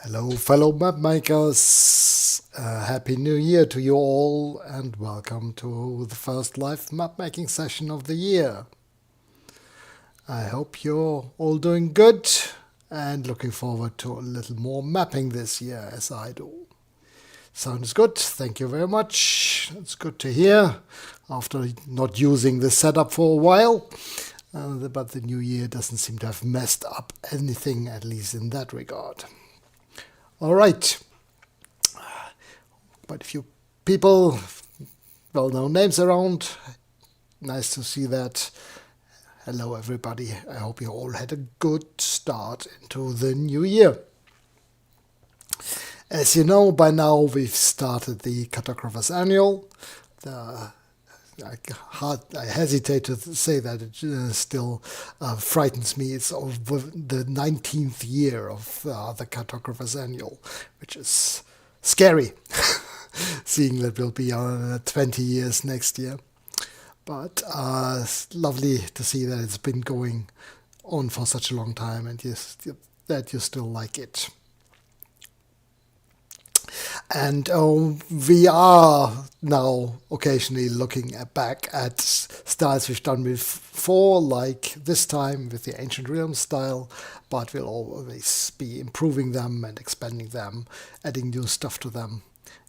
Hello, fellow map makers. Happy New Year to you all, and welcome to the first live map making session of the year. I hope you're all doing good and looking forward to a little more mapping this year, as I do. Sounds good. Thank you very much. It's good to hear after not using this setup for a while. But the new year doesn't seem to have messed up anything, at least in that regard. All right. Quite a few people, well-known names around. Nice to see that. Hello, everybody. I hope you all had a good start into the new year. As you know, by now we've started the Cartographer's Annual. I hesitate to say that it still frightens me. It's over the 19th year of the Cartographer's Annual, which is scary, seeing that we'll be on 20 years next year. But it's lovely to see that it's been going on for such a long time and that you still like it. And we are now occasionally looking back at styles we've done before, like this time with the Ancient Realms style, but we'll always be improving them and expanding them, adding new stuff to them,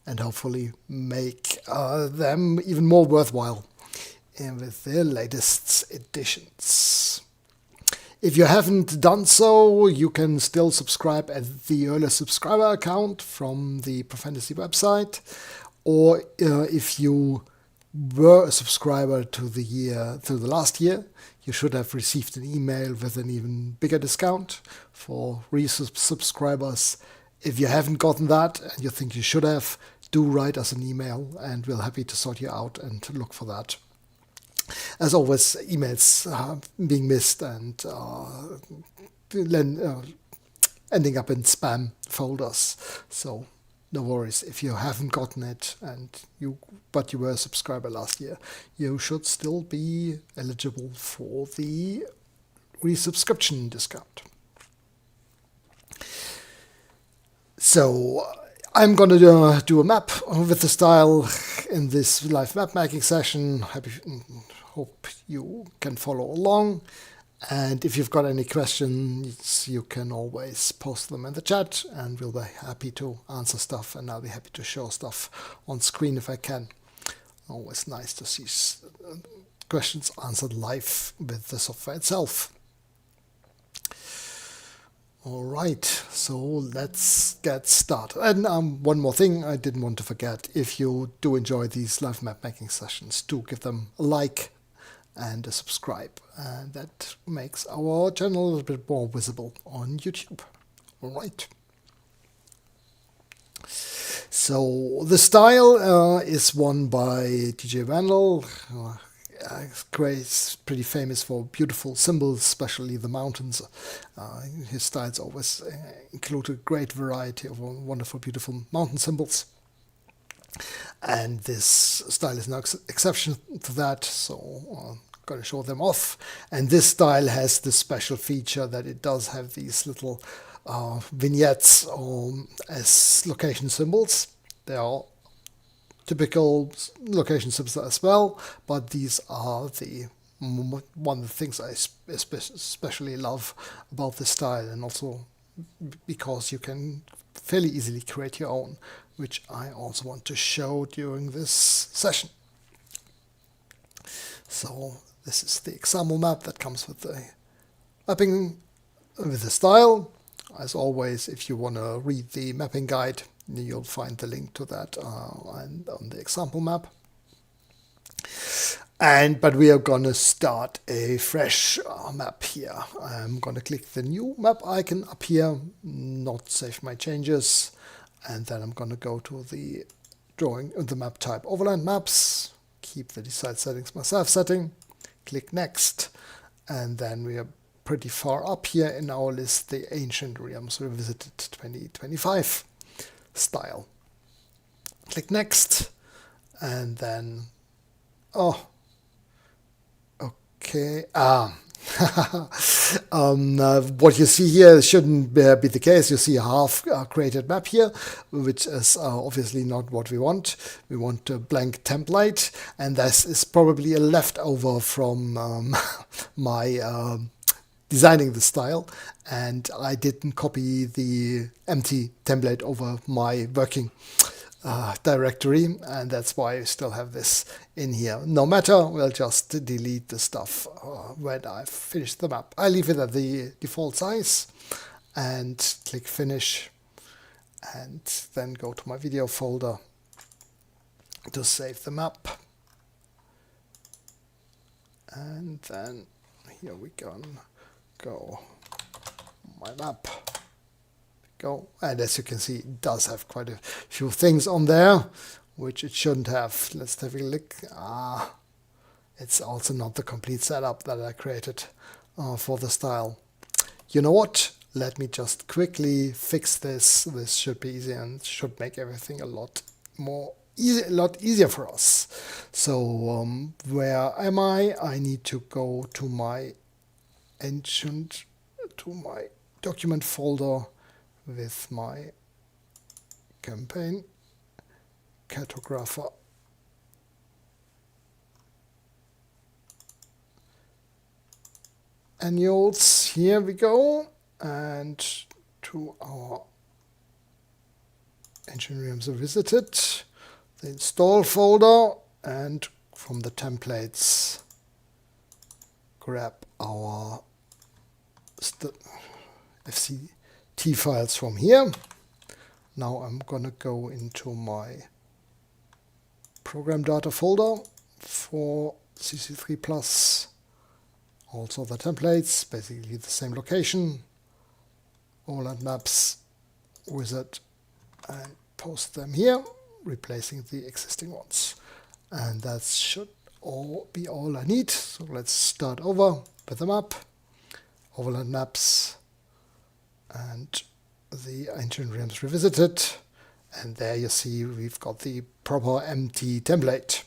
and hopefully make them even more worthwhile with the latest editions. If you haven't done so, you can still subscribe at the early subscriber account from the Profantasy website. Or if you were a subscriber to the last year, you should have received an email with an even bigger discount for subscribers. If you haven't gotten that and you think you should have, do write us an email and we're happy to sort you out and look for that. As always, emails are being missed and ending up in spam folders. So no worries if you haven't gotten it but you were a subscriber last year. You should still be eligible for the resubscription discount. So I'm going to do a map with the style in this live map making session. Hope you can follow along. And if you've got any questions, you can always post them in the chat and we'll be happy to answer stuff, and I'll be happy to show stuff on screen if I can. Always nice to see questions answered live with the software itself. All right, so let's get started. And one more thing I didn't want to forget. If you do enjoy these live map making sessions, do give them a like and a subscribe. And that makes our channel a little bit more visible on YouTube. All right. So the style is one by DJ Vandal. Gray's pretty famous for beautiful symbols, especially the mountains. His styles always include a great variety of wonderful, beautiful mountain symbols. And this style is no exception to that, so I'm going to show them off. And this style has the special feature that it does have these little vignettes as location symbols. They are typical location symbols as well, but these are one of the things I especially love about this style, and also because you can fairly easily create your own, which I also want to show during this session. So this is the example map that comes with the mapping with the style. As always, if you want to read the mapping guide, you'll find the link to that on the example map. But we are going to start a fresh map here. I'm going to click the new map icon up here, not save my changes, and then I'm going to go to the the map type overland maps, keep the decide settings myself setting, click next, and then we are pretty far up here in our list, the Ancient Realms Revisited 2025 style. Click next, and then okay. What you see here shouldn't be the case. You see a half created map here, which is obviously not what we want. We want a blank template, and this is probably a leftover from my designing the style, and I didn't copy the empty template over my working directory, and that's why I still have this in here. No matter, we'll just delete the stuff when I've finished the map. I leave it at the default size and click finish, and then go to my video folder to save the map. And then here we go my map. Go, and as you can see, it does have quite a few things on there which it shouldn't have. Let's have a look. It's also not the complete setup that I created for the style. You know what, let me just quickly fix this. This should be easy and should make everything a lot easier for us. So where am I? I need to go to my document folder with my campaign cartographer. Annuals, here we go, and to our Ancient Realms Visited, the install folder, and from the templates grab our FCT files from here. Now I'm gonna go into my program data folder for CC3 Plus. Also the templates, basically the same location. Overland maps, wizard, and post them here, replacing the existing ones. And that should be all I need. So let's start over with the map, Overland Maps, and the Ancient Realms Revisited. And there you see we've got the proper empty template.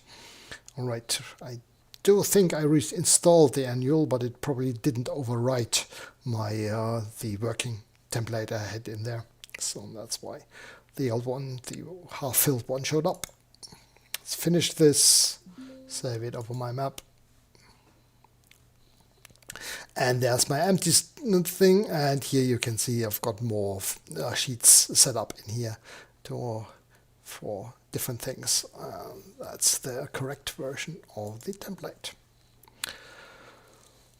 All right, I do think I reinstalled the annual, but it probably didn't overwrite my the working template I had in there. So that's why the old one, the half-filled one, showed up. Let's finish this, save it over my map. And there's my empty thing, and here you can see I've got more sheets set up in here for different things. That's the correct version of the template.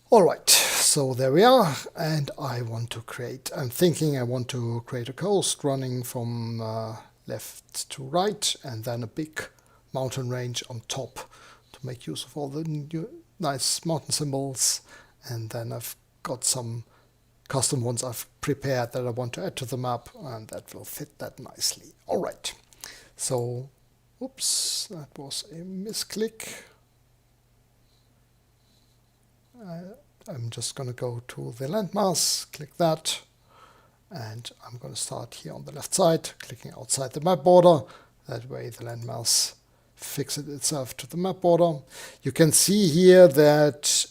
All right, so there we are, and I want to create a coast running from left to right, and then a big mountain range on top to make use of all the new nice mountain symbols. And then I've got some custom ones I've prepared that I want to add to the map, and that will fit that nicely. All right, so oops, that was a misclick. I'm just going to go to the landmass, click that, and I'm going to start here on the left side, clicking outside the map border. That way the landmass fixes itself to the map border. You can see here that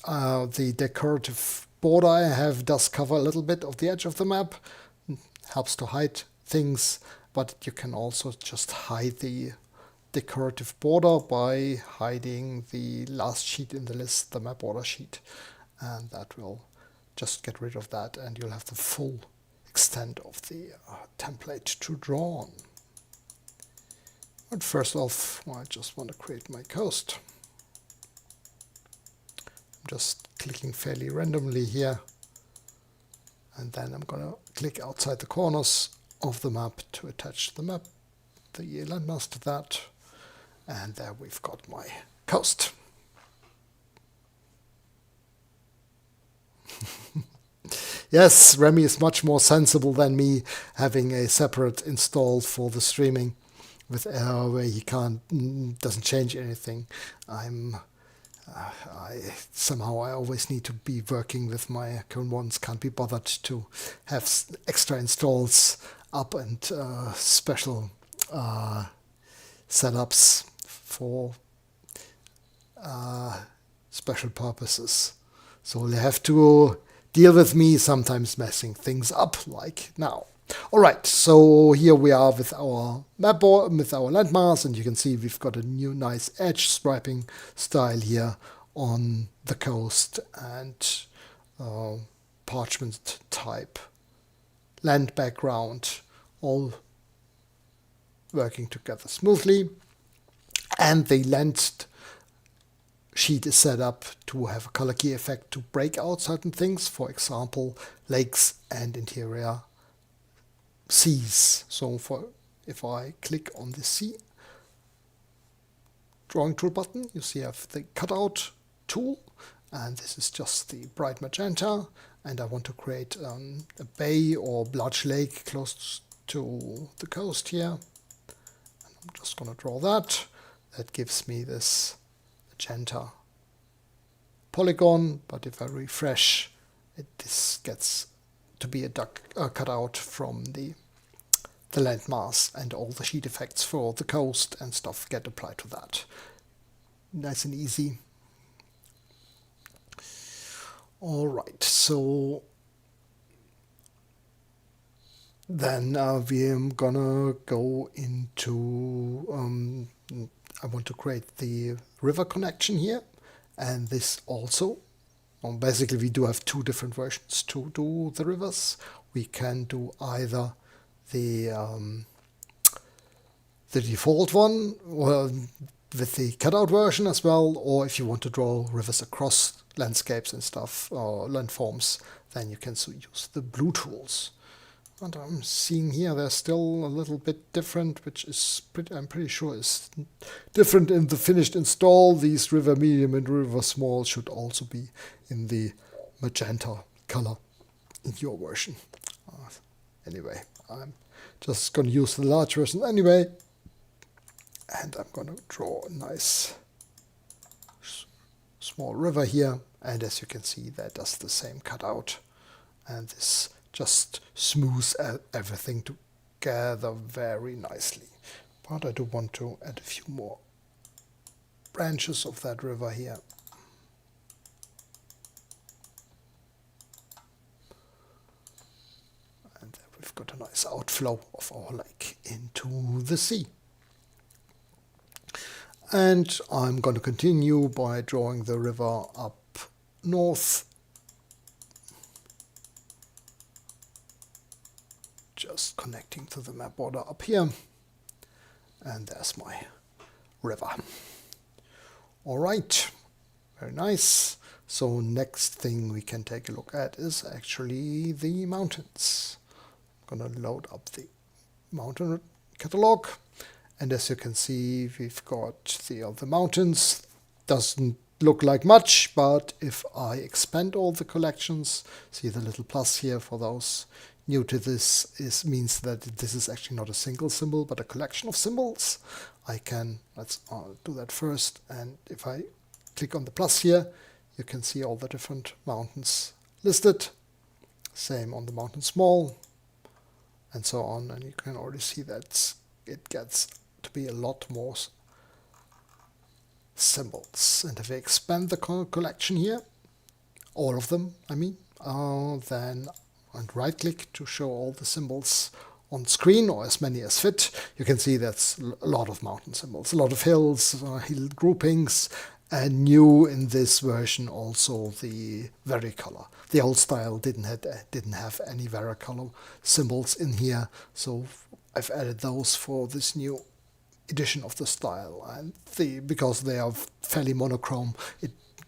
the decorative border I have does cover a little bit of the edge of the map. It helps to hide things, but you can also just hide the decorative border by hiding the last sheet in the list, the map border sheet. And that will just get rid of that, and you'll have the full extent of the template to draw on. But first off, I just want to create my coast. I'm just clicking fairly randomly here, and then I'm going to click outside the corners of the map to attach the landmass to that, and there we've got my coast. Yes, Remy is much more sensible than me having a separate install for the streaming, with where he doesn't change anything. Somehow I always need to be working with my current ones. Can't be bothered to have extra installs up and special setups for special purposes. So we'll have to deal with me sometimes messing things up like now. Alright, so here we are with our map board, with our landmass, and you can see we've got a new nice edge striping style here on the coast and parchment type land background, all working together smoothly. And the land sheet is set up to have a color key effect to break out certain things, for example, lakes and interior seas. So if I click on the sea drawing tool button, you see I have the cutout tool, and this is just the bright magenta, and I want to create a bay or large lake close to the coast here. And I'm just going to draw that. That gives me this magenta polygon, but if I refresh it, this gets to be a cutout from the landmass, and all the sheet effects for the coast and stuff get applied to that. Nice and easy. Alright, so then we're gonna go into, I want to create the river connection here, and this also. Basically we do have two different versions to do the rivers. We can do either the default one, or with the cutout version as well, or if you want to draw rivers across landscapes and stuff, or landforms, then you can use the blue tools. And I'm seeing here they're still a little bit different, which is I'm pretty sure is different in the finished install. These river medium and river small should also be in the magenta color in your version. Anyway, I'm just going to use the large version anyway, and I'm going to draw a nice small river here, and as you can see that does the same cutout, and this just smooths everything together very nicely. But I do want to add a few more branches of that river here. And there we've got a nice outflow of our lake into the sea. And I'm going to continue by drawing the river up north, just connecting to the map border up here, and there's my river. Alright, very nice. So next thing we can take a look at is actually the mountains. I'm going to load up the mountain catalog, and as you can see we've got the mountains. Doesn't look like much, but if I expand all the collections, see the little plus here for those new to this, means that this is actually not a single symbol but a collection of symbols. Let's do that first, and if I click on the plus here, you can see all the different mountains listed. Same on the mountain small, and so on, and you can already see that it gets to be a lot more symbols. And if I expand the collection here, all of them, I mean, then and right click to show all the symbols on screen, or as many as fit, you can see that's a lot of mountain symbols, a lot of hills, hill groupings, and new in this version also the varicolor. The old style didn't have any varicolor symbols in here, so I've added those for this new edition of the style, and because they are fairly monochrome,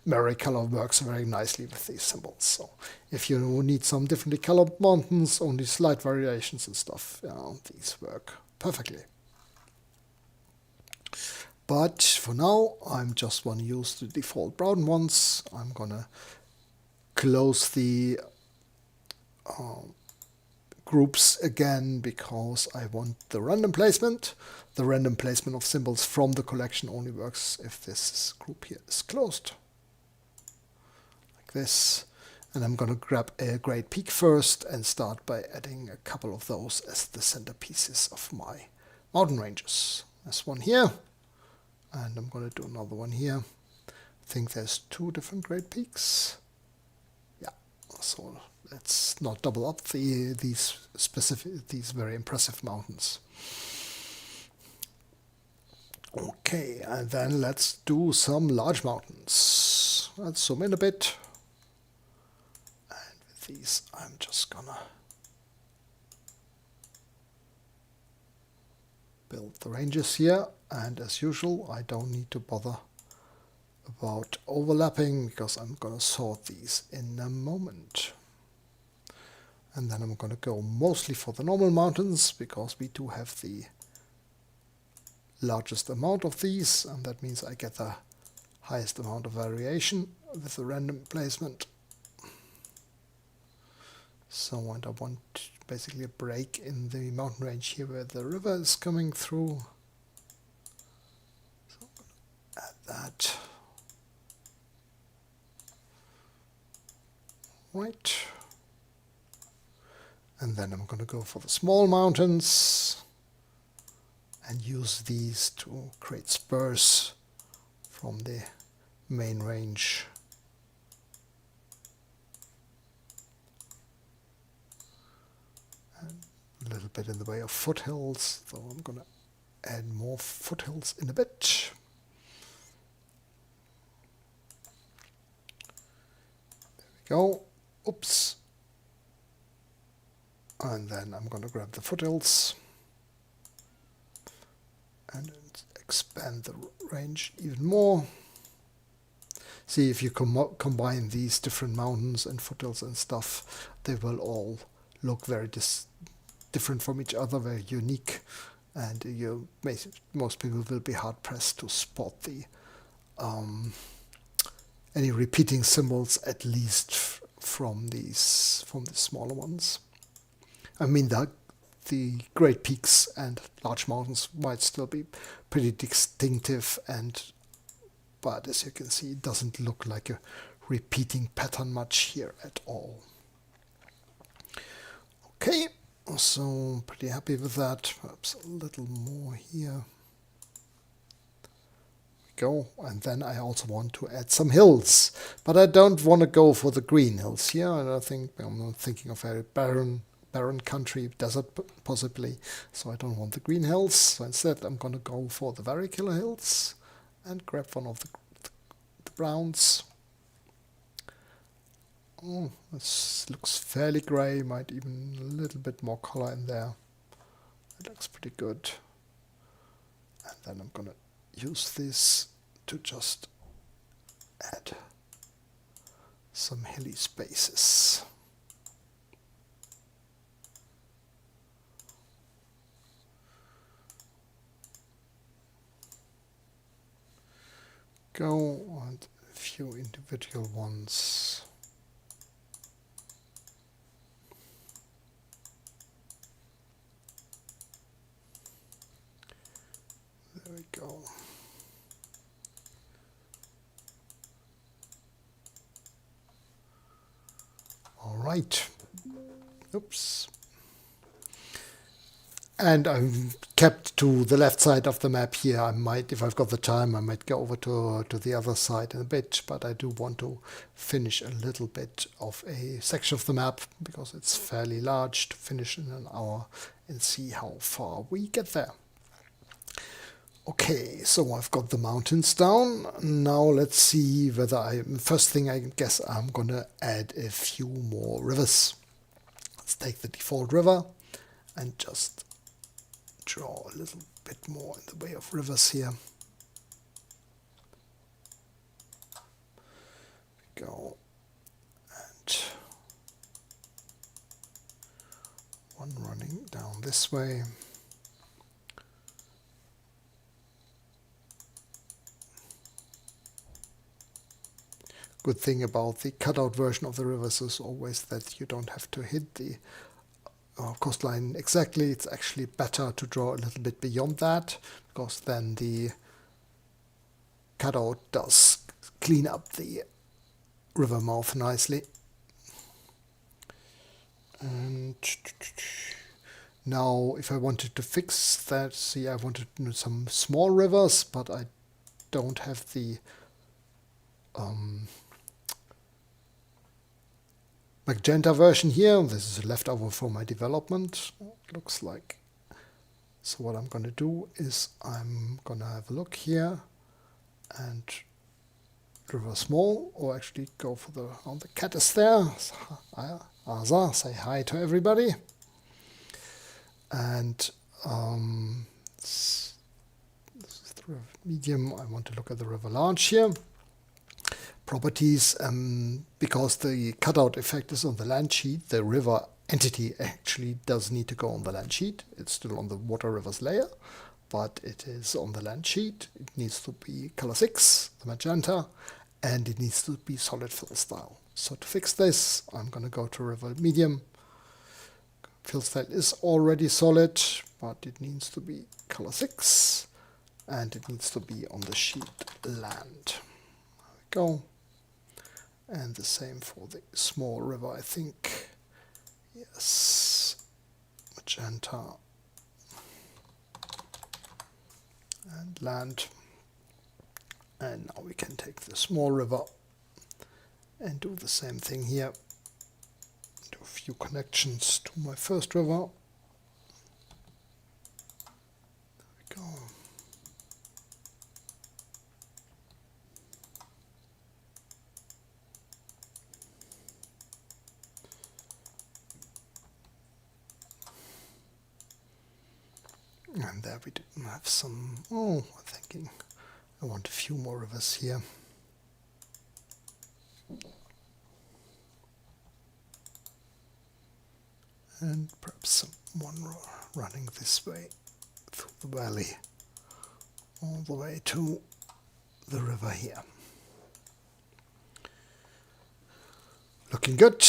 varicolor works very nicely with these symbols. So if you need some differently colored mountains, only slight variations and stuff, these work perfectly. But for now, I'm just want to use the default brown ones. I'm gonna close the groups again because I want the random placement. The random placement of symbols from the collection only works if this group here is closed. Like this. And I'm going to grab a great peak first and start by adding a couple of those as the centerpieces of my mountain ranges. There's one here, and I'm going to do another one here. I think there's two different great peaks. Yeah, So let's not double up these very impressive mountains. Okay, and then let's do some large mountains. Let's zoom in a bit. And with these, I'm just gonna build the ranges here. And as usual, I don't need to bother about overlapping because I'm gonna sort these in a moment. And then I'm gonna go mostly for the normal mountains because we do have the largest amount of these, and that means I get the highest amount of variation with the random placement. So and I want basically a break in the mountain range here where the river is coming through. So I'm going to add that. Right. And then I'm going to go for the small mountains and use these to create spurs from the main range. And a little bit in the way of foothills, so I'm going to add more foothills in a bit. There we go. Oops. And then I'm going to grab the foothills and expand the range even more. See, if you combine these different mountains and foothills and stuff, they will all look very different from each other, very unique, and most people will be hard pressed to spot the any repeating symbols, at least from the smaller ones. I mean, the great peaks and large mountains might still be pretty distinctive, but as you can see, it doesn't look like a repeating pattern much here at all. Okay, so pretty happy with that. Perhaps a little more here. Go, and then I also want to add some hills, but I don't want to go for the green hills here. I think I'm thinking of very barren country, desert possibly, so I don't want the green hills. So instead I'm going to go for the varicula hills and grab one of the browns. Oh, this looks fairly grey, might even a little bit more color in there. It looks pretty good. And then I'm going to use this to just add some hilly spaces. Go on a few individual ones. There we go. All right. Oops. And I'm kept to the left side of the map here. I might, if I've got the time, I might go over to the other side in a bit, but I do want to finish a little bit of a section of the map because it's fairly large to finish in an hour and see how far we get there. Okay, so I've got the mountains down. Now let's see whether first thing I guess I'm gonna add a few more rivers. Let's take the default river and just draw a little bit more in the way of rivers here. Go and one running down this way. Good thing about the cutout version of the rivers is always that you don't have to hit the coastline exactly. It's actually better to draw a little bit beyond that, because then the cutout does clean up the river mouth nicely. And now if I wanted to fix that, see, I wanted some small rivers, but I don't have the magenta version here. This is a leftover from my development. Looks like. So what I'm going to do is I'm going to have a look here and river small, or actually go for the, oh, the cat is there. Asa, say hi to everybody. And this is the river medium. I want to look at the river large here. Properties, because the cutout effect is on the land sheet, the river entity actually does need to go on the land sheet. It's still on the water rivers layer, but it is on the land sheet. It needs to be color 6, the magenta, and it needs to be solid fill style. So to fix this, I'm going to go to river medium. Fill style is already solid, but it needs to be color 6, and it needs to be on the sheet land. There we go. And the same for the small river, I think. Yes, magenta and land. And now we can take the small river and do the same thing here. Do a few connections to my first river. There we go. And there we do have some, oh, I'm thinking I want a few more rivers here. And perhaps one running this way through the valley, all the way to the river here. Looking good.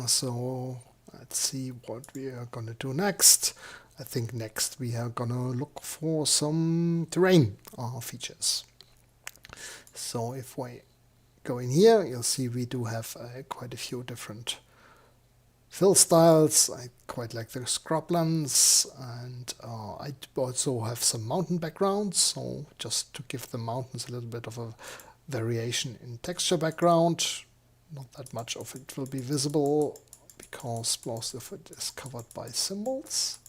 So let's see what we are going to do next. I think next we are going to look for some terrain features. So if we go in here, you'll see we do have quite a few different fill styles. I quite like the scrublands, and I also have some mountain backgrounds, so just to give the mountains a little bit of a variation in texture background. Not that much of it will be visible because most of it is covered by symbols,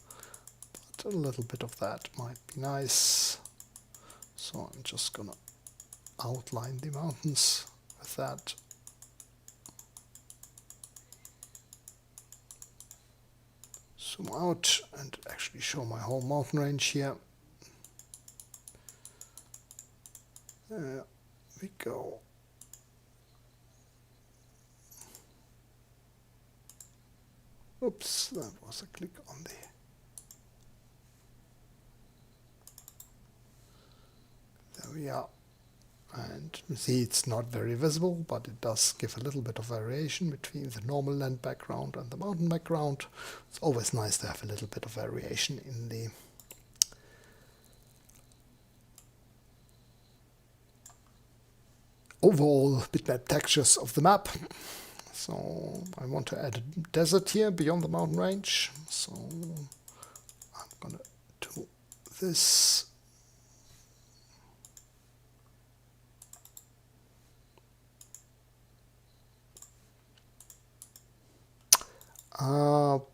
but a little bit of that might be nice. So I'm just gonna outline the mountains with that. Zoom out and actually show my whole mountain range here. There we go. Oops, that was a click on the... There we are. And you see it's not very visible, but it does give a little bit of variation between the normal land background and the mountain background. It's always nice to have a little bit of variation in the overall bitmap textures of the map. So I want to add a desert here beyond the mountain range. So I'm gonna do this.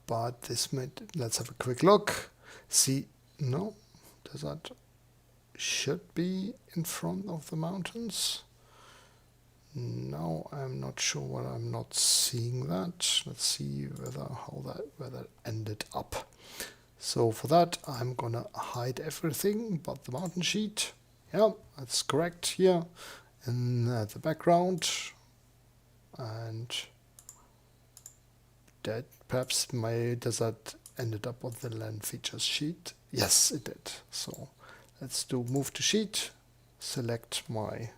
But this might, let's have a quick look. See, no, desert should be in front of the mountains. No, I'm not sure why I'm not seeing that. Let's see where that ended up. So for that, I'm gonna hide everything but the mountain sheet. Yeah, that's correct here in the background. And that perhaps my desert ended up on the land features sheet. Yes, it did. So let's do move to sheet, select my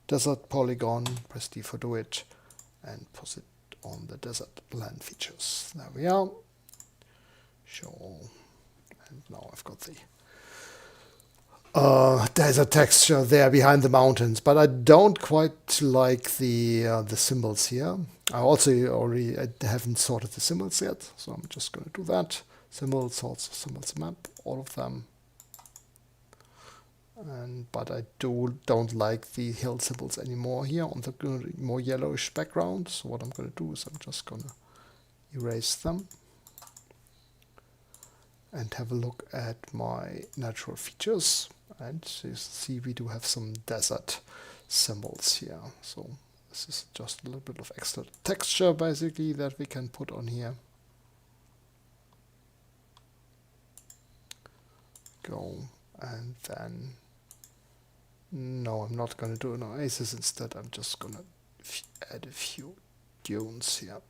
desert polygon, press D for do it, and put it on the desert land features. There we are. Show, and now I've got the desert texture there behind the mountains, but I don't quite like the symbols here. I haven't sorted the symbols yet, so I'm just going to do that. Symbols, also symbols map, all of them. but I don't like the hill symbols anymore here on the more yellowish background. So what I'm going to do is I'm just going to erase them and have a look at my natural features. And you see we do have some desert symbols here. So this is just a little bit of extra texture basically that we can put on here. Go, and then no, I'm not going to do an oasis. Instead I'm just going to add a few dunes here.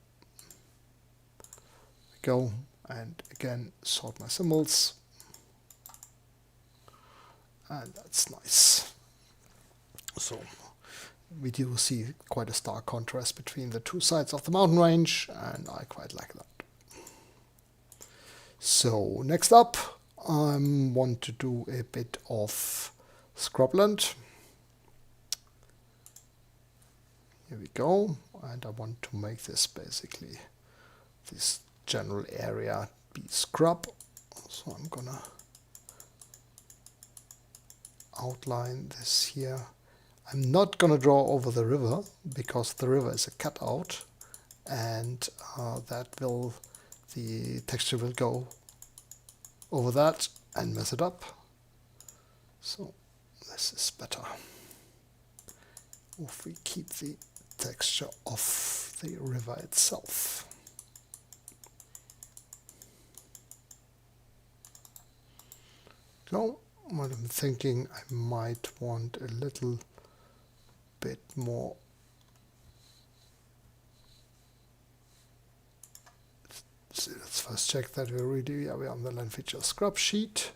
Go, and again sort my symbols, and that's nice. So we do see quite a stark contrast between the two sides of the mountain range, and I quite like that. So next up I want to do a bit of scrubland. Here we go, and I want to make this basically this general area be scrub. So I'm gonna outline this here. I'm not gonna draw over the river because the river is a cutout, and the texture will go over that and mess it up. So this is better if we keep the texture of the river itself. So what I'm thinking, I might want a little bit more. So let's first check that we're on the land feature scrub sheet.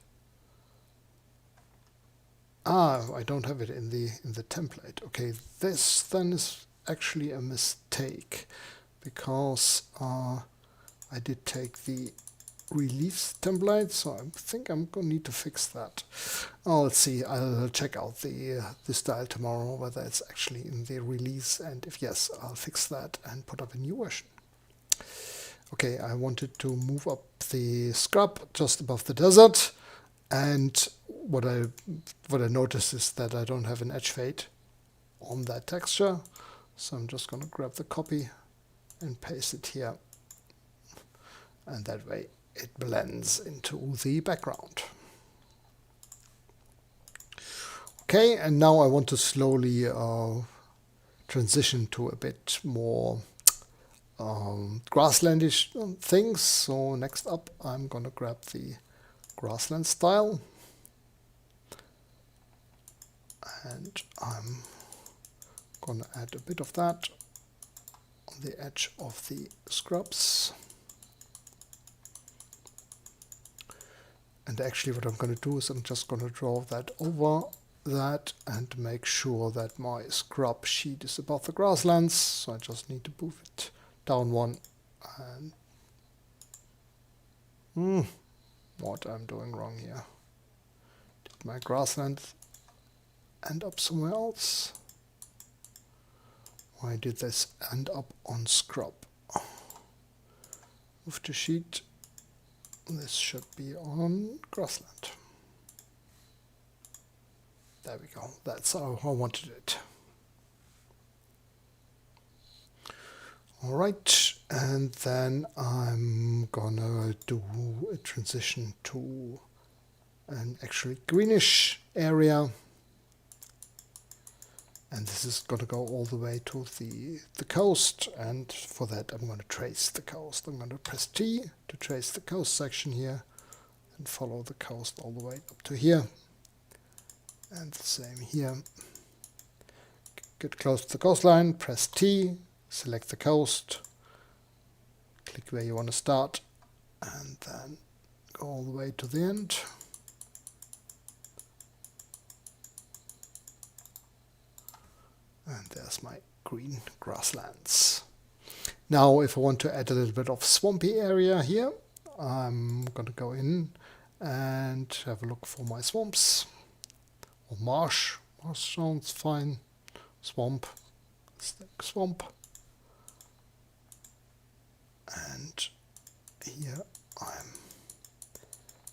I don't have it in the template. Okay, this then is actually a mistake because I did take the release template, so I think I'm going to need to fix that. Oh, let's see. I'll check out the style tomorrow, whether it's actually in the release, and if yes, I'll fix that and put up a new version. Okay, I wanted to move up the scrub just above the desert, and what I noticed is that I don't have an edge fade on that texture, so I'm just going to grab the copy and paste it here, and that way it blends into the background. Okay, and now I want to slowly transition to a bit more grasslandish things. So next up I'm going to grab the grassland style, and I'm going to add a bit of that on the edge of the scrubs. And actually what I'm going to do is I'm just going to draw that over that and make sure that my scrub sheet is above the grasslands. So I just need to move it down one. And what I'm doing wrong here. Did my grassland end up somewhere else? Why did this end up on scrub? Move the sheet. This should be on grassland. There we go. That's how I wanted it. Alright, and then I'm gonna do a transition to an actually greenish area. And this is going to go all the way to the coast, and for that I'm going to trace the coast. I'm going to press T to trace the coast section here and follow the coast all the way up to here. And the same here. Get close to the coastline, press T, select the coast, click where you want to start, and then go all the way to the end. And there's my green grasslands. Now, if I want to add a little bit of swampy area here, I'm going to go in and have a look for my swamps. Or marsh. Marsh sounds fine. Swamp. Swamp. And here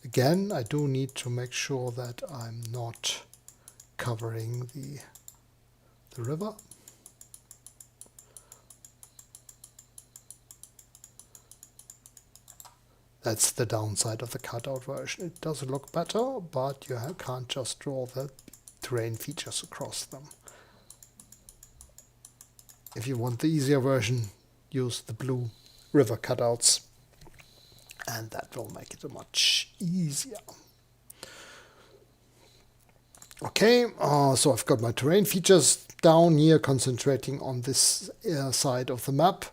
again, I do need to make sure that I'm not covering the river. That's the downside of the cutout version. It does look better, but you can't just draw the terrain features across them. If you want the easier version, use the blue river cutouts, and that will make it much easier. Okay, so I've got my terrain features down here, concentrating on this side of the map.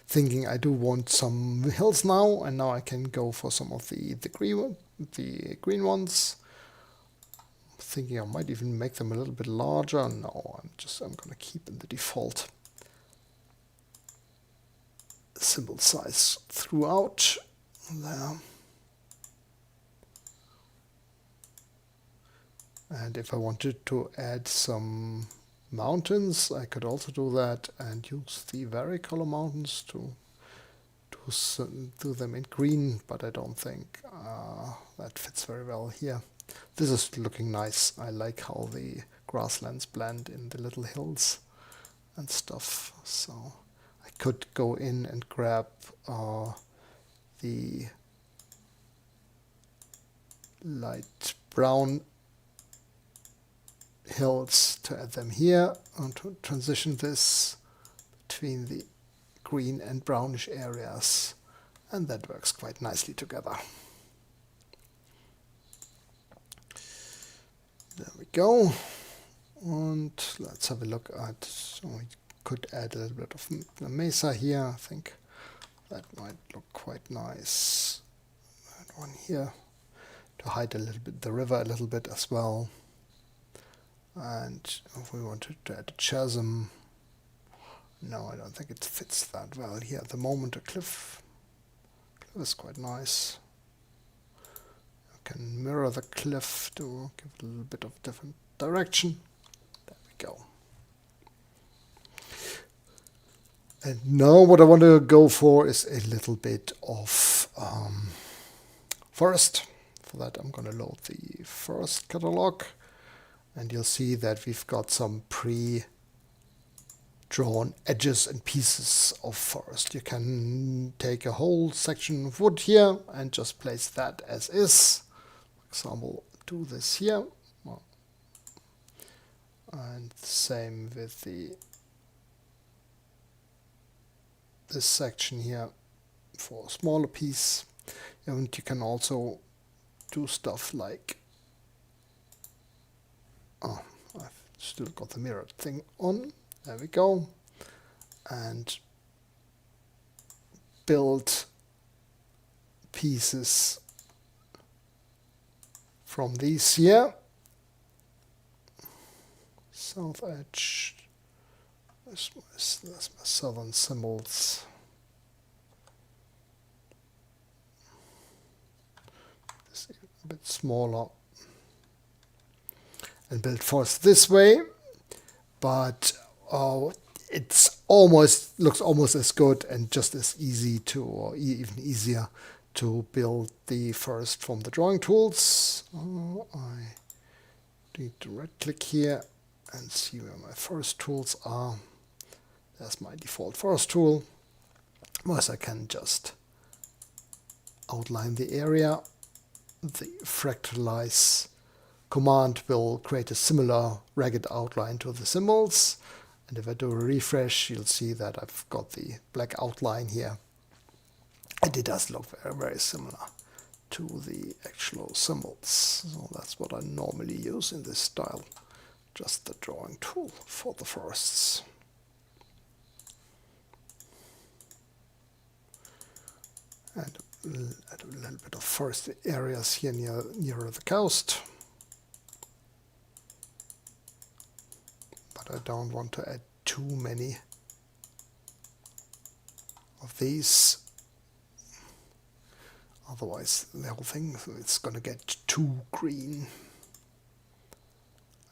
Thinking I do want some hills now, and now I can go for some of the green ones. Thinking I might even make them a little bit larger. No, I'm gonna keep in the default symbol size throughout there. And if I wanted to add some mountains, I could also do that and use the varicolor mountains to do them in green, but I don't think that fits very well here. This is looking nice. I like how the grasslands blend in the little hills and stuff. So I could go in and grab the light brown hills to add them here and to transition this between the green and brownish areas, and that works quite nicely together. There we go. And let's have a look at, so we could add a little bit of a mesa here. I think that might look quite nice. That one here to hide a little bit the river a little bit as well. And if we wanted to add a chasm, no, I don't think it fits that well here at the moment. A cliff is quite nice. You can mirror the cliff to give it a little bit of different direction. There we go. And now what I want to go for is a little bit of forest. For that I'm going to load the forest catalog. And you'll see that we've got some pre-drawn edges and pieces of forest. You can take a whole section of wood here and just place that as is. For example, do this here. And same with this section here for a smaller piece. And you can also do stuff like I've still got the mirrored thing on. There we go. And build pieces from these here. South edge. That's my southern symbols. This is a bit smaller. And build forest this way, but it's looks almost as good and just as easy to, or even easier to build the forest from the drawing tools. I need to right click here and see where my forest tools are. There's my default forest tool. Otherwise I can just outline the area. The fractalize command will create a similar ragged outline to the symbols, and if I do a refresh you'll see that I've got the black outline here, and it does look very, very similar to the actual symbols. So that's what I normally use in this style, just the drawing tool for the forests. And add a little bit of forest areas here nearer the coast. I don't want to add too many of these, otherwise the whole thing it's going to get too green.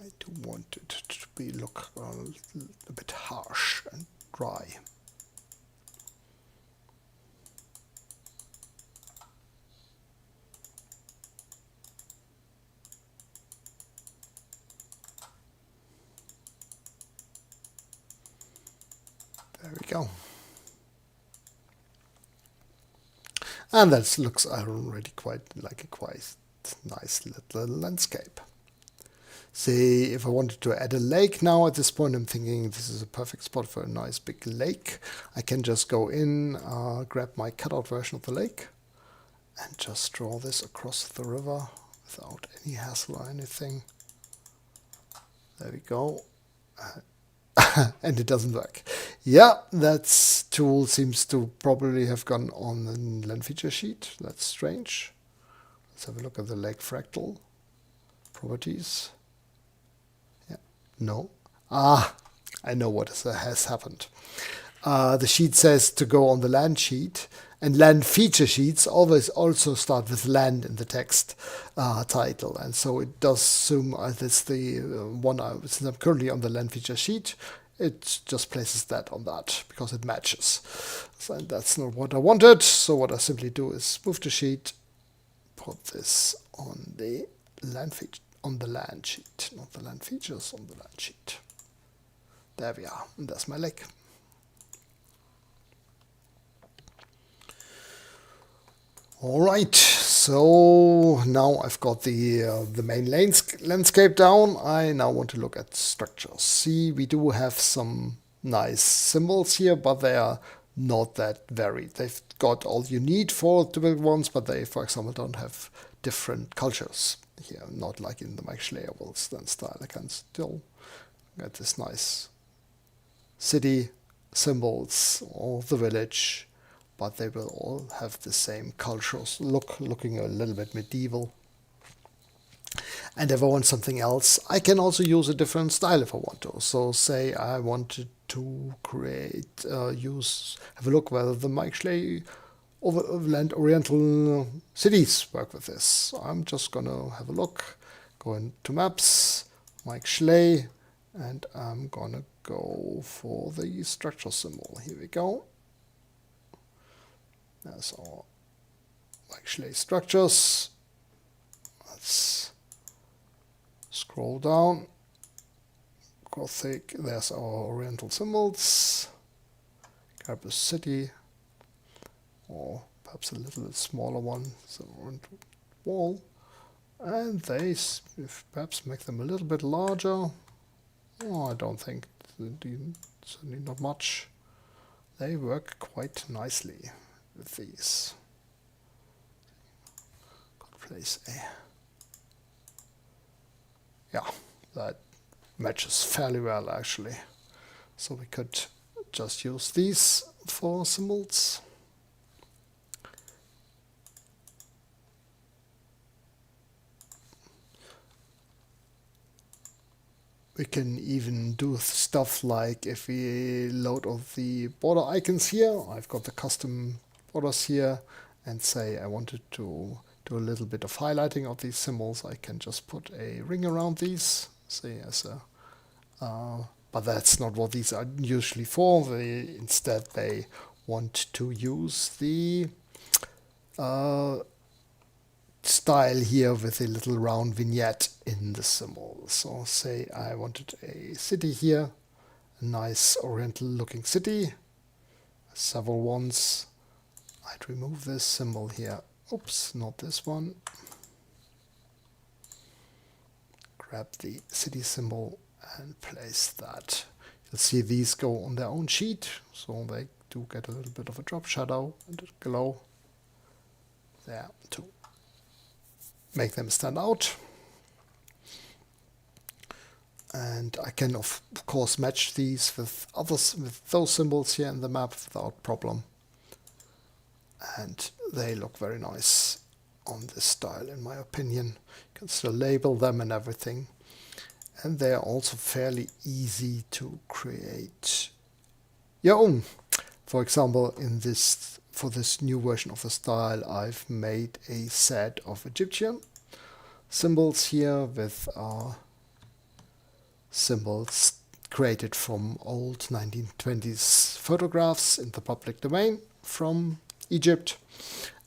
I do want it to look a bit harsh and dry. There we go. And that looks already quite like a quite nice little landscape. See, if I wanted to add a lake now at this point, I'm thinking this is a perfect spot for a nice big lake. I can just go in, grab my cutout version of the lake, and just draw this across the river without any hassle or anything. There we go. And it doesn't work. Yeah, that tool seems to probably have gone on the land feature sheet. That's strange. Let's have a look at the lake fractal properties. Yeah, no. Ah, I know what has happened. The sheet says to go on the land sheet, and land feature sheets always also start with land in the text title, and so it does assume that's the one. Since I'm currently on the land feature sheet, it just places that on that because it matches. So that's not what I wanted. So what I simply do is move the sheet, put this on the land feature on the land sheet, not the land features, on the land sheet. There we are, and that's my lake. All right, so now I've got the main landscape down. I now want to look at structures. See, we do have some nice symbols here, but they are not that varied. They've got all you need for typical ones, but they, for example, don't have different cultures here, not like in the Mike Schleyer style. I can still get this nice city symbols or the village, but they will all have the same cultural look, looking a little bit medieval. And if I want something else, I can also use a different style if I want to. So say I wanted to create, have a look whether the Mike Schley overland oriental cities work with this. I'm just gonna have a look, go into maps, Mike Schley, and I'm gonna go for the structure symbol. Here we go. There's our Mike Schley structures. Let's scroll down. Gothic. There's our oriental symbols. Grab a city, or perhaps a little bit smaller one, so oriental wall. And they perhaps make them a little bit larger. Oh, I don't think, certainly not much. They work quite nicely with these. Could place a, yeah, that matches fairly well actually. So we could just use these for symbols. We can even do stuff like if we load all the border icons here, I've got the custom borders here, and say I wanted to do a little bit of highlighting of these symbols, I can just put a ring around these, say as a, but that's not what these are usually for. Instead they want to use the style here with a little round vignette in the symbol. So say I wanted a city here, a nice oriental looking city, several ones. I'd remove this symbol here. Oops, not this one. Grab the city symbol and place that. You'll see these go on their own sheet, so they do get a little bit of a drop shadow and a glow there to make them stand out. And I can of course match these with others, with those symbols here in the map without problem. And they look very nice on this style in my opinion. You can still label them and everything. And they are also fairly easy to create your own. For example, for this new version of the style, I've made a set of Egyptian symbols here with symbols created from old 1920s photographs in the public domain from Egypt.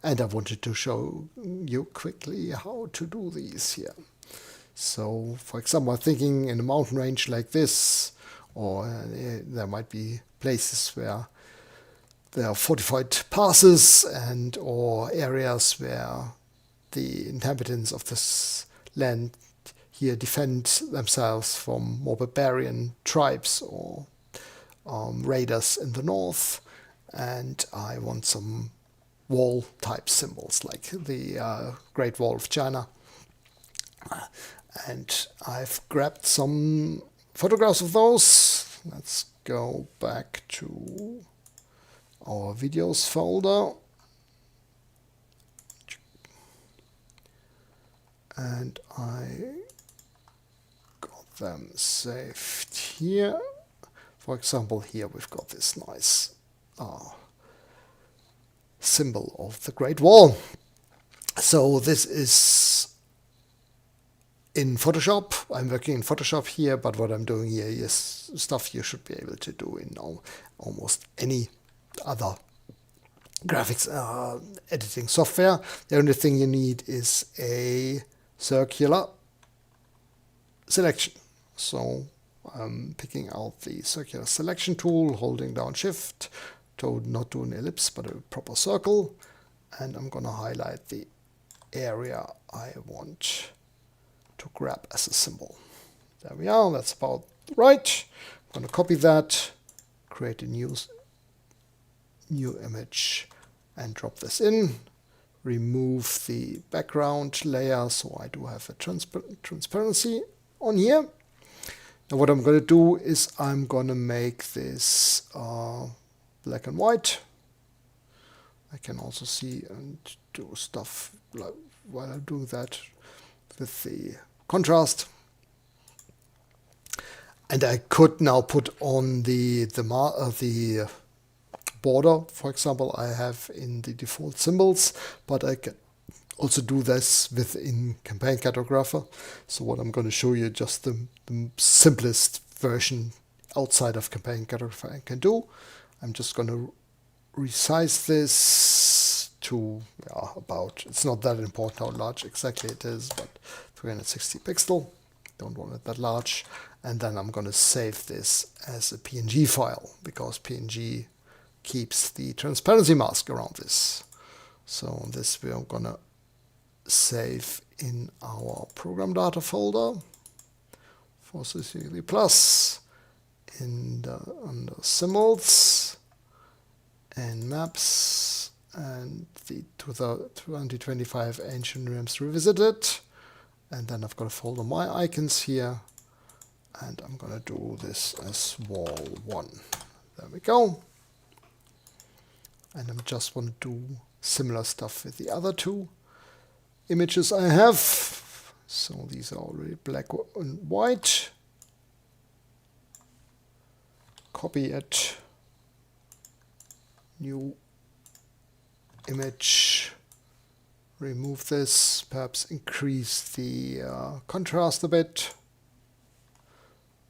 And I wanted to show you quickly how to do these here. So, for example, I'm thinking in a mountain range like this, or there might be places where there are fortified passes and or areas where the inhabitants of this land here defend themselves from more barbarian tribes or raiders in the north. And I want some wall type symbols like the Great Wall of China. And I've grabbed some photographs of those. Let's go back to our videos folder. And I got them saved here. For example, here we've got this nice symbol of the Great Wall. So this is in Photoshop. I'm working in Photoshop here, but what I'm doing here is stuff you should be able to do in almost any other graphics editing software. The only thing you need is a circular selection. So I'm picking out the circular selection tool, holding down Shift to not do an ellipse but a proper circle, and I'm going to highlight the area I want to grab as a symbol. There we are, that's about right. I'm going to copy that, create a new image and drop this in. Remove the background layer so I do have a transparency on here. Now what I'm going to do is I'm going to make this black and white. I can also see and do stuff like while I'm doing that with the contrast. And I could now put on the border, for example, I have in the default symbols, but I can also do this within Campaign Cartographer. So what I'm going to show you just the simplest version outside of Campaign Cartographer I can do. I'm just going to resize this to about, it's not that important how large exactly it is, but 360 pixel. Don't want it that large. And then I'm going to save this as a PNG file because PNG keeps the transparency mask around this. So this we are going to save in our program data folder for CCD Plus under symbols and maps and the 2025 Ancient Realms Revisited. And then I've got a folder my icons here, and I'm going to do this as wall 1. There we go. And I just want to do similar stuff with the other two images I have. So these are already black and white. Copy it. New image. Remove this. Perhaps increase the contrast a bit.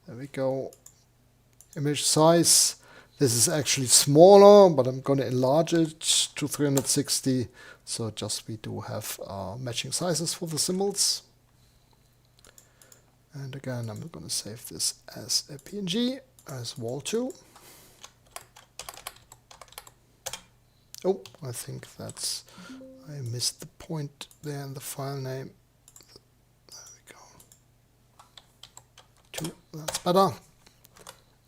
There we go. Image size. This is actually smaller, but I'm going to enlarge it to 360. So just we do have matching sizes for the symbols. And again, I'm going to save this as a PNG, as wall 2. Oh, I think that's, I missed the point there in the file name. There we go. 2, that's better.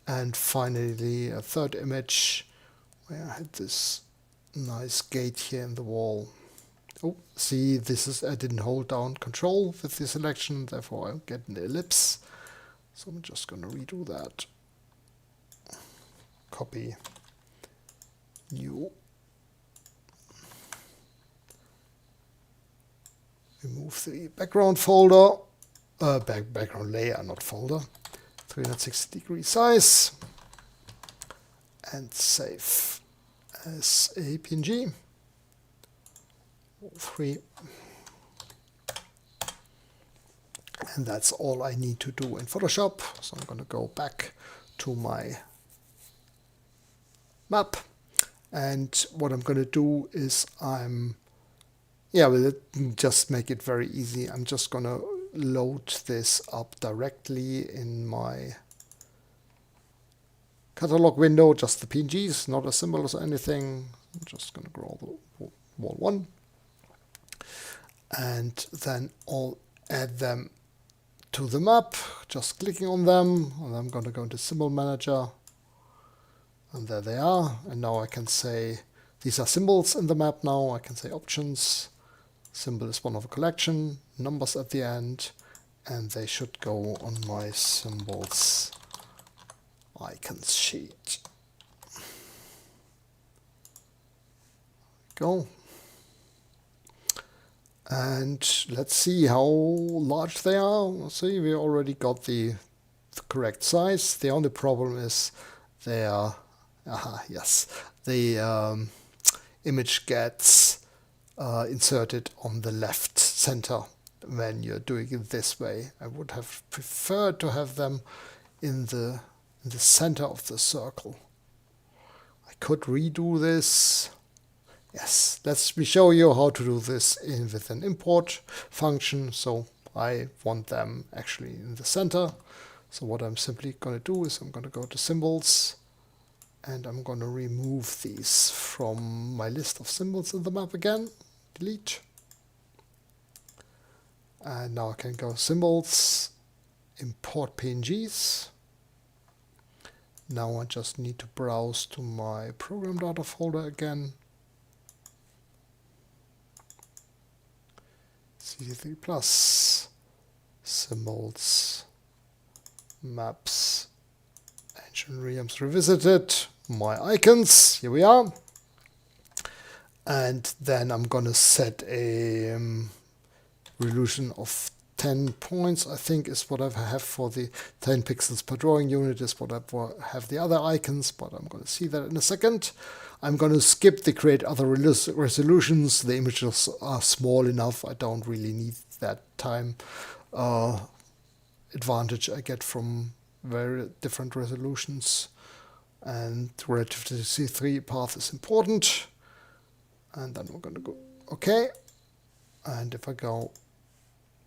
And finally, a third image where I had this nice gate here in the wall. Oh, see, this is, I didn't hold down Control with the selection, therefore I get an ellipse. So I'm just going to redo that. Copy, new. Remove the background folder, background layer, not folder. 360-degree size, and save as a PNG. 3. And that's all I need to do in Photoshop. So I'm going to go back to my map. And what I'm going to do is we'll just make it very easy. I'm just going to load this up directly in my catalog window, just the PNGs, not a symbol or anything. I'm just going to grow the wall 1. And then I'll add them to the map, just clicking on them. And I'm going to go into Symbol Manager. And there they are. And now I can say, these are symbols in the map now. I can say options. Symbol is one of a collection, numbers at the end, and they should go on my symbols icons sheet. Go. And let's see how large they are. See, we already got the correct size. The only problem is they are, yes, the image gets inserted on the left center when you're doing it this way. I would have preferred to have them in the center of the circle. I could redo this. Yes, let me show you how to do this with an import function. So I want them actually in the center. So what I'm simply going to do is I'm going to go to symbols, and I'm going to remove these from my list of symbols in the map again. Delete. And now I can go symbols, import PNGs. Now I just need to browse to my program data folder again. CD3 plus, symbols, maps, ancient realms revisited, my icons, here we are. And then I'm going to set a resolution of 10 points, I think is what I have for the 10 pixels per drawing unit is what I have the other icons, but I'm going to see that in a second. I'm going to skip the create other resolutions. The images are small enough. I don't really need that time advantage I get from very different resolutions. And relative to the C3 path is important. And then we're going to go OK. And if I go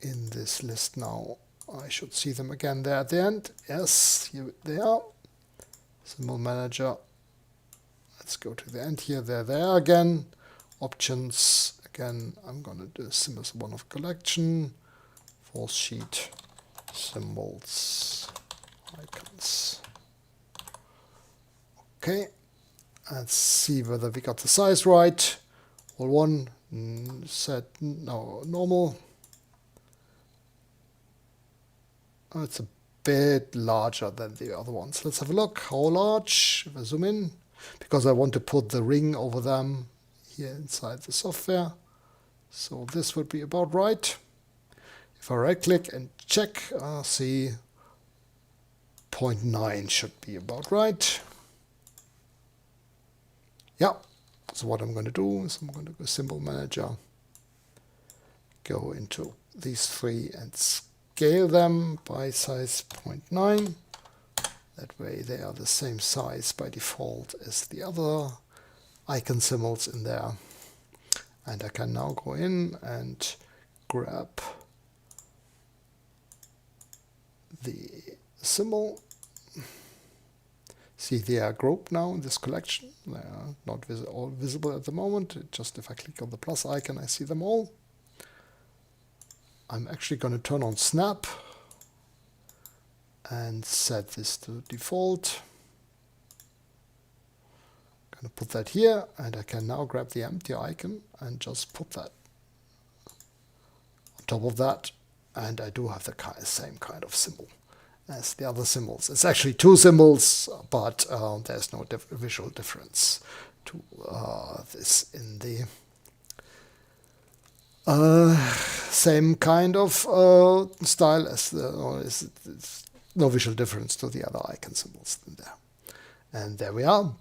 in this list now, I should see them again there at the end. Yes, here they are. Symbol Manager. Let's go to the end here. There they are again. Options. Again, I'm going to do symbols one of collection. Force sheet. Symbols. Icons. Okay. Let's see whether we got the size right. All one. Set no normal. Oh, it's a bit larger than the other ones. Let's have a look. How large? If I zoom in, because I want to put the ring over them here inside the software. So this would be about right. If I right click and check, see 0.9 should be about right. Yeah. So what I'm going to do is I'm going to go Symbol Manager, go into these three and scale them by size 0.9. That way they are the same size by default as the other icon symbols in there. And I can now go in and grab the symbol. See, they are grouped now in this collection. They are not all visible at the moment. Just if I click on the plus icon, I see them all. I'm actually going to turn on snap and set this to default. I'm going to put that here, and I can now grab the empty icon and just put that on top of that. And I do have the same kind of symbol as the other symbols. It's actually two symbols, but there's no visual difference to this in the same kind of style as it's no visual difference to the other icon symbols in there. And there we are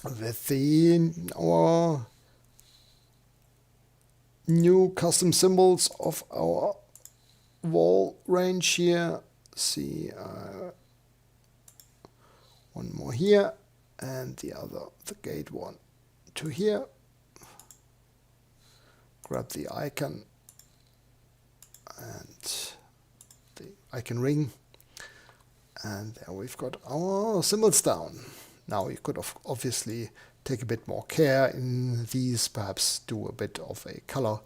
with our new custom symbols of our wall range here. See one more here, and the gate one to here. Grab the icon and the icon ring, And there we've got our symbols down. Now you could obviously take a bit more care in these, perhaps do a bit of a color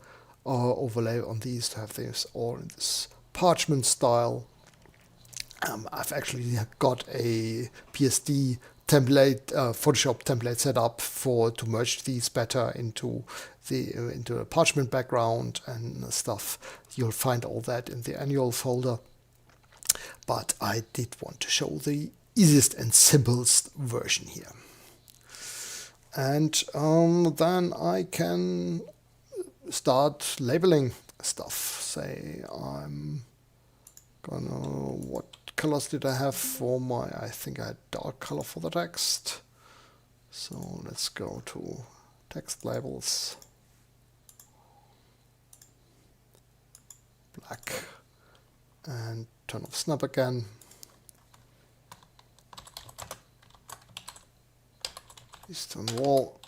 overlay on these to have these all in this parchment style. I've actually got a PSD template, Photoshop template set up to merge these better into a parchment background and stuff. You'll find all that in the annual folder. But I did want to show the easiest and simplest version here. And then I can start labeling stuff. Say I'm gonna, what colors did I have for I think I had dark color for the text. So let's go to text labels, black, and turn off snap again. Eastern wall.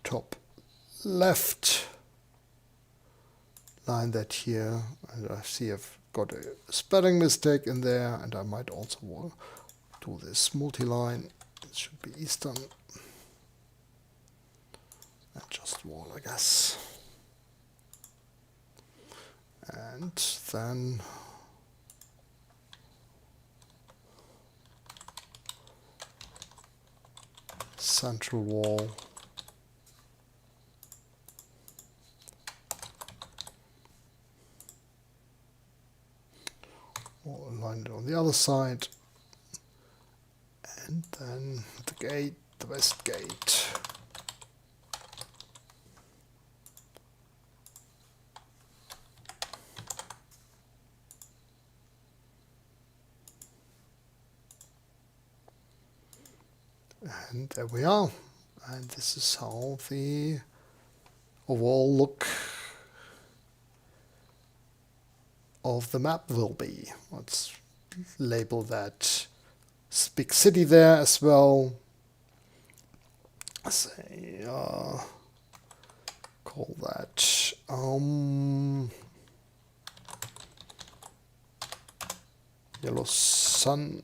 Top left. Line that here. And I see I've got a spelling mistake in there, and I might also do this multi-line. It should be Eastern. And just wall, I guess. And then central wall. Or line it on the other side. And then the gate, the west gate. And there we are. And this is how the overall look of the map will be. Let's label that big city there as well. Say, call that Yellow Sun.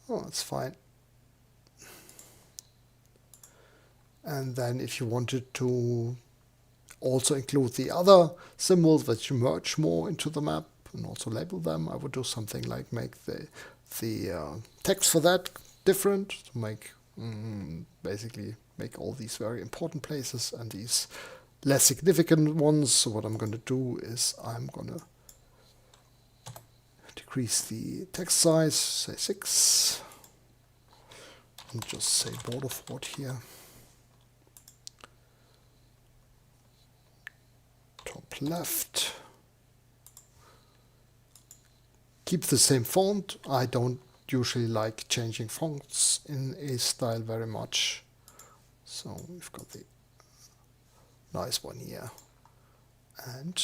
Oh, that's fine. And then if you wanted to also include the other symbols that you merge more into the map and also label them, I would do something like make the text for that different, to make basically make all these very important places and these less significant ones. So what I'm going to do is I'm going to decrease the text size, say 6, and just say border fort here. Top left. Keep the same font. I don't usually like changing fonts in a style very much. So we've got the nice one here. And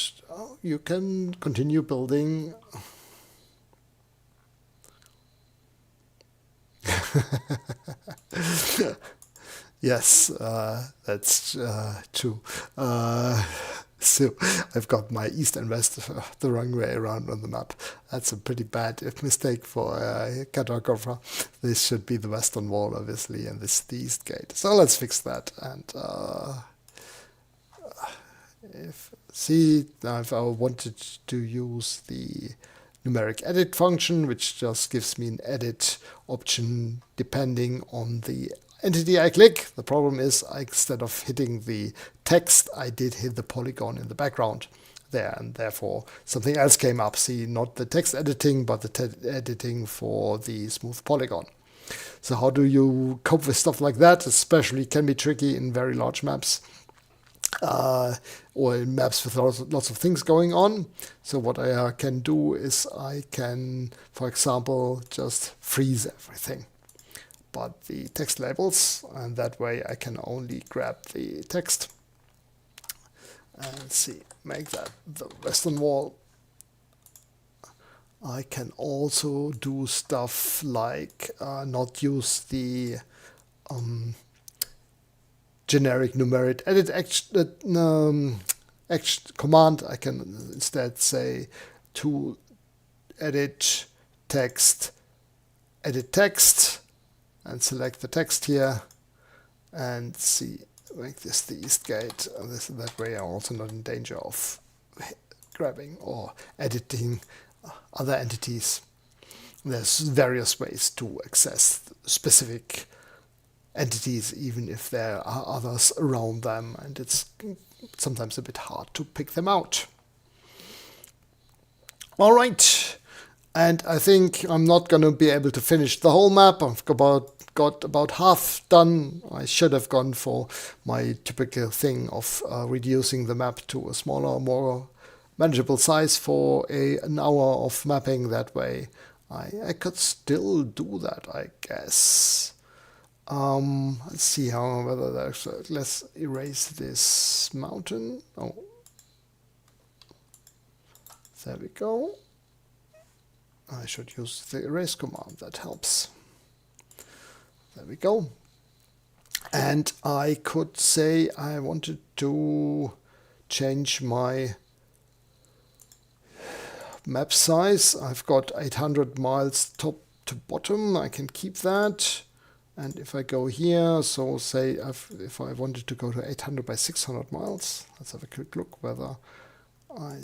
you can continue building. Yes, that's true. So I've got my east and west the wrong way around on the map. That's a pretty bad mistake for a cartographer. This should be the western wall, obviously, and this is the east gate. So let's fix that. And if I wanted to use the numeric edit function, which just gives me an edit option depending on the entity I click. The problem is, instead of hitting the text, I did hit the polygon in the background there, and therefore something else came up. See, not the text editing, but the editing for the smooth polygon. So how do you cope with stuff like that? Especially can be tricky in very large maps. Or in maps with lots of things going on. So what I can do is I can, for example, just freeze everything but the text labels, and that way I can only grab the text. And see, make that the western wall. I can also do stuff like not use the generic numeric edit command. I can instead say to edit text, edit text, and select the text here, and see, make this the east gate. That way I'm also not in danger of grabbing or editing other entities. There's various ways to access specific entities, even if there are others around them, and it's sometimes a bit hard to pick them out. All right, and I think I'm not going to be able to finish the whole map. I've got about half done. I should have gone for my typical thing of reducing the map to a smaller, more manageable size for an hour of mapping. That way I could still do that, I guess. Let's see whether there's let's erase this mountain. Oh, there we go. I should use the erase command, that helps. There we go. And I could say I wanted to change my map size. I've got 800 miles top to bottom. I can keep that. And if I go here, so say if I wanted to go to 800 by 600 miles, let's have a quick look whether I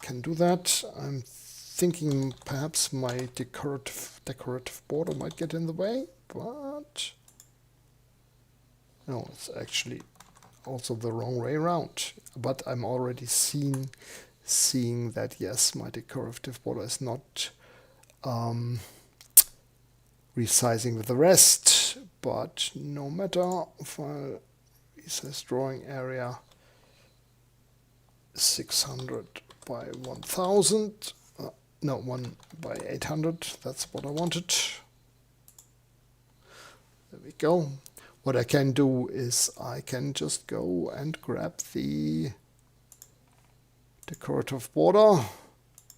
can do that. I'm thinking perhaps my decorative border might get in the way, but no, it's actually also the wrong way around. But I'm already seeing that yes, my decorative border is not resizing with the rest, but no matter. If I resize drawing area 600 by 1000, no, 1 by 800, that's what I wanted. There we go. What I can do is I can just go and grab the decorative border,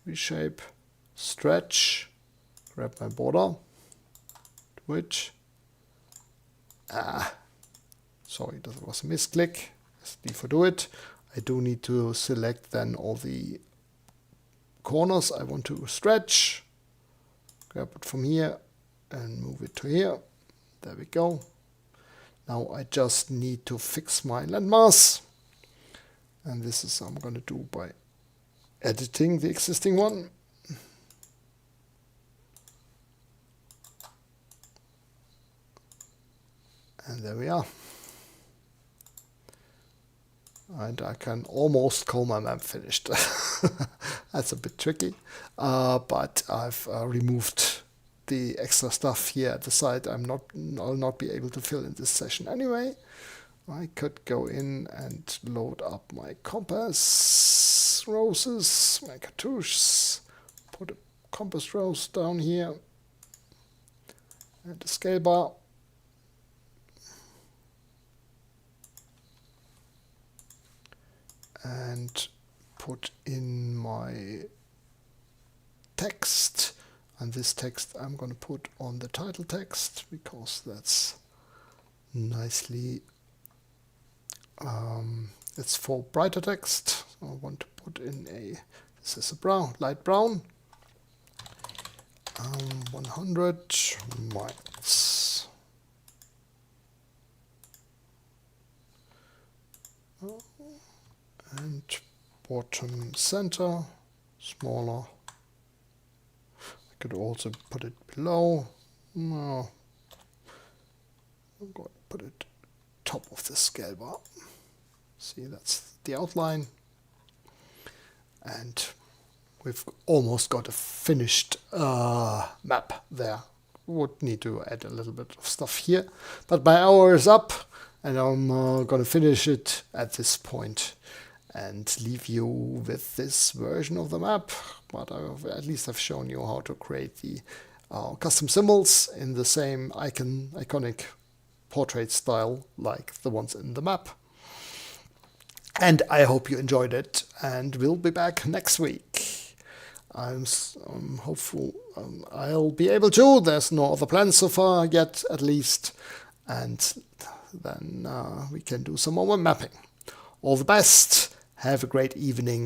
reshape, stretch, grab my border, which, sorry, that was a misclick. SD for do it. I do need to select then all the corners I want to stretch. Grab it from here and move it to here. There we go. Now I just need to fix my landmass. And this is I'm going to do by editing the existing one. And there we are. And I can almost call my map finished. That's a bit tricky, but I've removed the extra stuff here at the side. I'll not be able to fill in this session anyway. I could go in and load up my compass roses, my cartouches, put a compass rose down here, and a scale bar. And put in my text, and this text I'm going to put on the title text because that's nicely, it's for brighter text. I want to put in this is a brown, light brown, 100 miles. And bottom center, smaller. I could also put it below. No, I'm going to put it top of the scale bar. See, that's the outline. And we've almost got a finished map there. Would need to add a little bit of stuff here. But my hour is up, and I'm going to finish it at this point and leave you with this version of the map. But at least I've shown you how to create the custom symbols in the same iconic portrait style like the ones in the map. And I hope you enjoyed it, and we'll be back next week. I'm hopeful I'll be able to. There's no other plans so far yet, at least. And then we can do some more mapping. All the best. Have a great evening.